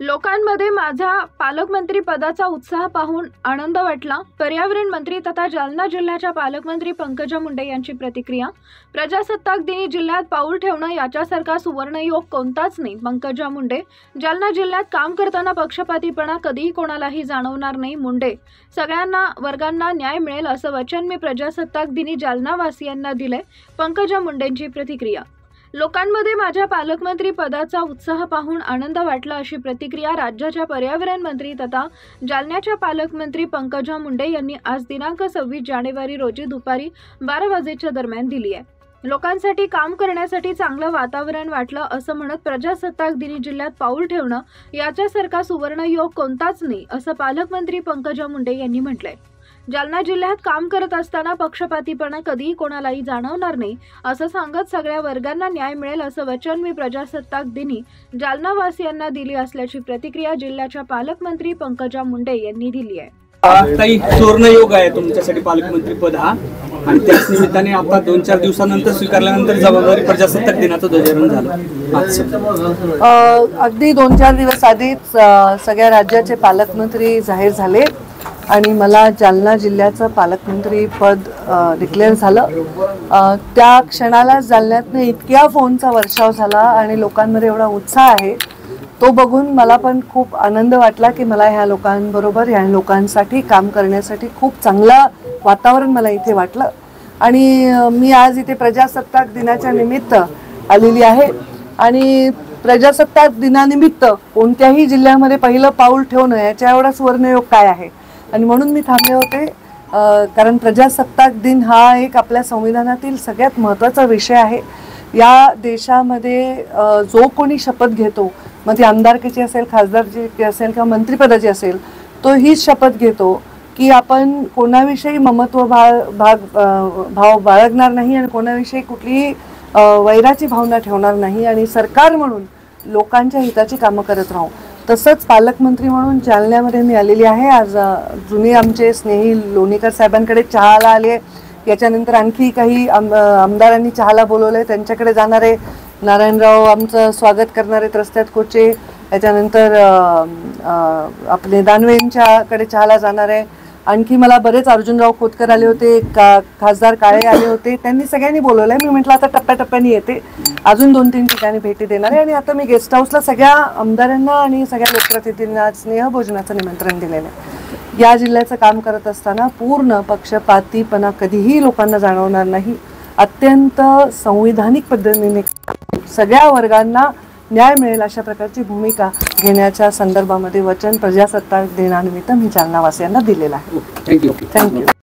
लोकांमध्ये माझ्या पालकमंत्री पदाचा उत्साह पाहून आनंद वाटला। पर्यावरण मंत्री तथा जालना जिल्ह्याच्या पालकमंत्री पंकजा मुंडे यांची प्रतिक्रिया। प्रजासत्ताक दिनी जिल्ह्यात पाऊल ठेवणं याच्यासारखा सुवर्णयोग कोणताच नाही। पंकजा मुंडे, जालना जिल्ह्यात काम करताना पक्षपातीपणा कधीही कोणालाही जाणवणार नाही। मुंडे, सगळ्यांना वर्गांना न्याय मिळेल असं वचन मी प्रजासत्ताक दिनी जालना वासियांना दिले। पंकजा मुंडेंची प्रतिक्रिया। लोकांमध्ये माझ्या पालकमंत्री पदाचा उत्साह पाहून आनंद वाटला अशी प्रतिक्रिया राज्याच्या पर्यावरण मंत्री तथा जालन्याच्या पालकमंत्री पंकजा मुंडे यांनी आज दिनांक 26 जानेवारी रोजी दुपारी 12 वाजेच्या दरम्यान दिली आहे। लोकांसाठी काम करण्यासाठी चांगलं वातावरण वाटलं असं म्हणत प्रजासत्ताक दिनी जिल्ह्यात पाऊल ठेवणं याच्यासारखा सुवर्णयोग कोणताच नाही असं पालकमंत्री पंकजा मुंडे यांनी म्हटलंय। जालना जिल्ह्यात काम करत असताना पक्षपातीपणा कधीही कोणालाही जाणवणार नाही असं सांगत सगळ्या वर्गांना न्याय मिळेल असं वचन मी प्रजासत्ताक दिनी जालना वासियांना दिली असल्याची प्रतिक्रिया जिल्ह्याच्या पालकमंत्री पंकजा मुंडे यांनी दिली आहे। ताई, सुवर्णयोग आहे तुमच्यासाठी पालकमंत्री पद हा, आणि त्याच निमित्ताने आता 2-4 दिवसानंतर स्वीकारल्यानंतर जबाबदारी प्रजासत्ताक दिनाचं ध्वजारोहण झालं। अगदी 2-4 दिवस आधीच सगळ्या राज्याचे पालकमंत्री जाहीर झाले आणि मला जालना जिल्ह्याचं पालकमंत्री पद डिक्लेअर झालं। त्या क्षणाला जालन्यातनं इतक्या फोनचा वर्षाव झाला आणि लोकांमध्ये एवढा उत्साह आहे तो बघून मला पण खूप आनंद वाटला की मला ह्या लोकांबरोबर ह्या लोकांसाठी काम करण्यासाठी खूप चांगलं वातावरण मला इथे वाटलं। आणि मी आज इथे प्रजासत्ताक दिनाच्या निमित्त आलेली आहे आणि प्रजासत्ताक दिनानिमित्त कोणत्याही जिल्ह्यामध्ये पहिलं पाऊल ठेवणं याच्या एवढा सुवर्णयोग काय आहे, आणि म्हणून मी थांबले होते कारण प्रजासत्ताक दिन हा एक आपल्या संविधानातील सगळ्यात महत्त्वाचा विषय आहे। या देशामध्ये जो कोणी शपथ घेतो, मग ती आमदारकीची असेल, खासदारची असेल किंवा मंत्रिपदाची असेल, तो हीच शपथ घेतो की आपण कोणाविषयी ममत्व भाव बाळगणार नाही आणि कोणाविषयी कुठलीही वैराची भावना ठेवणार नाही आणि सरकार म्हणून लोकांच्या हिताची कामं करत राहू। तसंच पालकमंत्री म्हणून जालन्यामध्ये मी आलेली आहे। आज जुने आमचे स्नेही लोणीकर साहेबांकडे चहाला आले, याच्यानंतर आणखी काही आमदारांनी चहाला बोलवले, त्यांच्याकडे जाणारे नारायणराव आमचं स्वागत करणारे रस्त्यात कोचे, याच्यानंतर आपले दानवेंच्याकडे चहाला जाणार आहे। आणखी मला बरेच अर्जुनराव खोतकर आले होते, खासदार काळे आले होते, त्यांनी सगळ्यांनी बोलवलंय। मी म्हटलं आता टप्प्याटप्प्याने येते, अजून 2-3 ठिकाणी भेटी देणार आहे आणि आता मी गेस्ट हाऊसला सगळ्या आमदारांना आणि सगळ्या लोकप्रतिनिधींना स्नेहभोजनाचं निमंत्रण दिलेलं आहे। या जिल्ह्याचं काम करत असताना पूर्ण पक्षपातीपणा कधीही लोकांना जाणवणार नाही। अत्यंत संविधानिक पद्धतीने सगळ्या वर्गांना न्याय मिळेल अशा प्रकारची भूमिका घेण्याच्या संदर्भामध्ये वचन प्रजासत्ताक दिनानिमित्त मी जालनावासियांना दिलेलं आहे। थँक्यू।